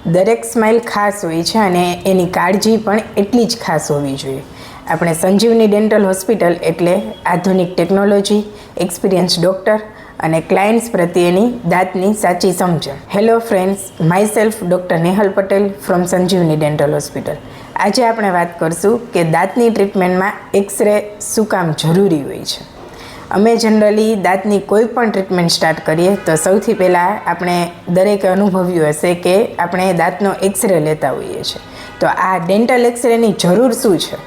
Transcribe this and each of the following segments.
દરેક સ્માઇલ ખાસ હોય છે અને એની કાળજી પણ એટલી જ ખાસ હોવી જોઈએ. આપણે સંજીવની ડેન્ટલ હોસ્પિટલ એટલે આધુનિક ટેકનોલોજી, એક્સપિરિયન્સ ડૉક્ટર અને ક્લાયન્ટ્સ પ્રત્યેની દાંતની સાચી સમજણ. Hello friends, myself doctor Nehal Patel from Sanjivani dental hospital. આજે આપણે વાત કરશું કે દાંતની ટ્રીટમેન્ટમાં એક્સરે શું કામ જરૂરી હોય છે. અમે જનરલી દાંતની કોઈ પણ ટ્રીટમેન્ટ સ્ટાર્ટ કરીએ તો સૌથી પહેલાં આપણે દરેકે અનુભવ્યું હશે કે આપણે દાંતનો એક્સરે લેતા હોઈએ છીએ. તો આ ડેન્ટલ એક્સરેની જરૂર શું છે?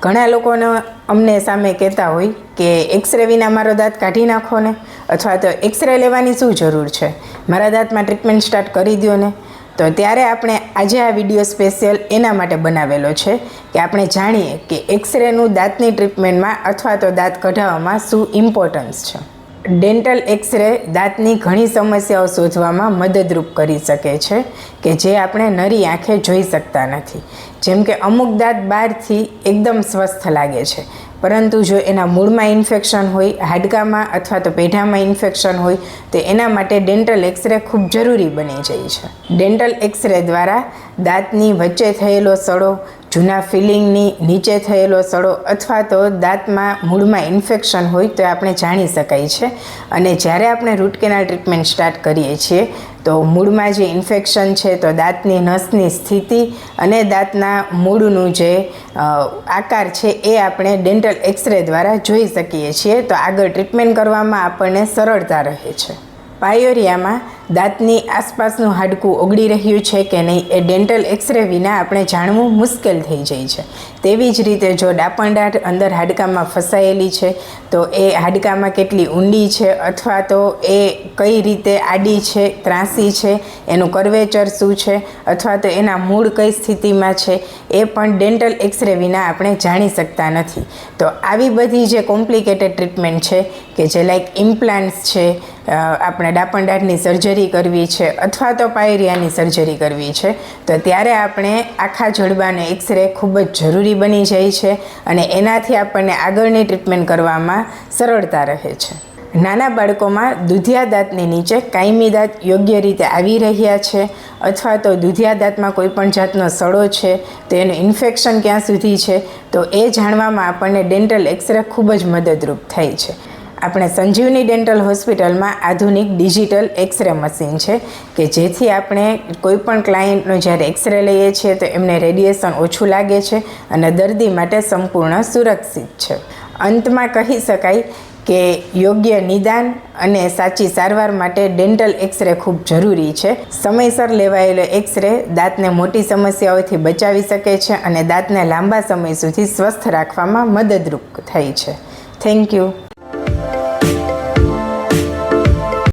ઘણા લોકોને અમને સામે કહેતા હોય કે એક્સરે વિના મારો દાંત કાઢી નાખો ને, અથવા તો એક્સરે લેવાની શું જરૂર છે, મારા દાંતમાં ટ્રીટમેન્ટ સ્ટાર્ટ કરી દો ને. તો ત્યારે આપણે આજે આ વિડીયો સ્પેશિયલ એના માટે બનાવેલો છે કે આપણે જાણીએ કે એક્સરેનું દાંતની ટ્રીટમેન્ટમાં અથવા તો દાંત કઢાવવામાં શું ઇમ્પોર્ટન્સ છે. ડેન્ટલ એક્સરે દાંતની ઘણી સમસ્યાઓ શોધવામાં મદદરૂપ કરી શકે છે કે જે આપણે નરી આંખે જોઈ શકતા નથી. જેમ કે અમુક દાંત બહારથી એકદમ સ્વસ્થ લાગે છે, પરંતુ જો એના મૂળમાં ઇન્ફેક્શન હોય, હાડકામાં અથવા તો પેઢામાં ઇન્ફેક્શન હોય તો એના માટે ડેન્ટલ એક્સરે ખૂબ જરૂરી બની જાય છે. ડેન્ટલ એક્સરે દ્વારા દાંતની વચ્ચે થયેલો સડો, જૂના ફિલિંગની નીચે થયેલો સડો અથવા તો દાંતમાં મૂળમાં ઇન્ફેક્શન હોય તો આપણે જાણી શકાય છે. અને જ્યારે આપણે રૂટ કેનાલ ટ્રીટમેન્ટ સ્ટાર્ટ કરીએ છીએ તો મૂળમાં જે ઇન્ફેક્શન છે તો દાંતની નસની સ્થિતિ અને દાંતના મૂળનું જે આકાર છે એ આપણે ડેન્ટલ એક્સરે દ્વારા જોઈ શકીએ છીએ. તો આગળ ટ્રીટમેન્ટ કરવામાં આપણને સરળતા રહે છે. પાયોરિયામાં દાંતની આસપાસનું હાડકું ઓગળી રહ્યું છે કે નહીં એ ડેન્ટલ એક્સરે વિના આપણે જાણવું મુશ્કેલ થઈ જાય છે. તેવી જ રીતે જો ડાપણ દાઢ અંદર હાડકામાં ફસાયેલી છે તો એ હાડકામાં કેટલી ઊંડી છે અથવા તો એ કઈ રીતે આડી છે, ત્રાંસી છે, એનું કર્વેચર શું છે અથવા તો એના મૂળ કઈ સ્થિતિમાં છે એ પણ ડેન્ટલ એક્સરે વિના આપણે જાણી શકતા નથી. તો આવી બધી જે કોમ્પ્લિકેટેડ ટ્રીટમેન્ટ છે કે જે લાઈક ઇમ્પ્લાન્ટ્સ છે, આપણે ડાપણ દાઢની સર્જરી કરવી છે અથવા તો પાયરિયાની સર્જરી કરવી છે તો ત્યારે આપણે આખા જડબાનો એક્સરે ખૂબ જ જરૂરી બની જાય છે અને એનાથી આપણને આગળની ટ્રીટમેન્ટ કરવામાં સરળતા રહે છે. નાના બાળકોમાં દૂધિયા દાંતની નીચે કાયમી દાંત યોગ્ય રીતે આવી રહ્યા છે અથવા તો દૂધિયા દાંતમાં કોઈ પણ જાતનો સડો છે તો એનું ઇન્ફેક્શન ક્યાં સુધી છે તો એ જાણવામાં આપણને ડેન્ટલ એક્સરે ખૂબ જ મદદરૂપ થાય છે. આપણે સંજીવની ડેન્ટલ હોસ્પિટલમાં આધુનિક ડિજિટલ એક્સરે મશીન છે કે જેથી આપણે કોઈ પણ ક્લાયન્ટનો જ્યારે એક્સરે લઈએ છીએ તો એમને રેડિયેશન ઓછું લાગે છે અને દર્દી માટે સંપૂર્ણ સુરક્ષિત છે. અંતમાં કહી શકાય કે યોગ્ય નિદાન અને સાચી સારવાર માટે ડેન્ટલ એક્સરે ખૂબ જરૂરી છે. સમયસર લેવાયેલો એક્સરે દાંતને મોટી સમસ્યાઓથી બચાવી શકે છે અને દાંતને લાંબા સમય સુધી સ્વસ્થ રાખવામાં મદદરૂપ થાય છે. Thank you.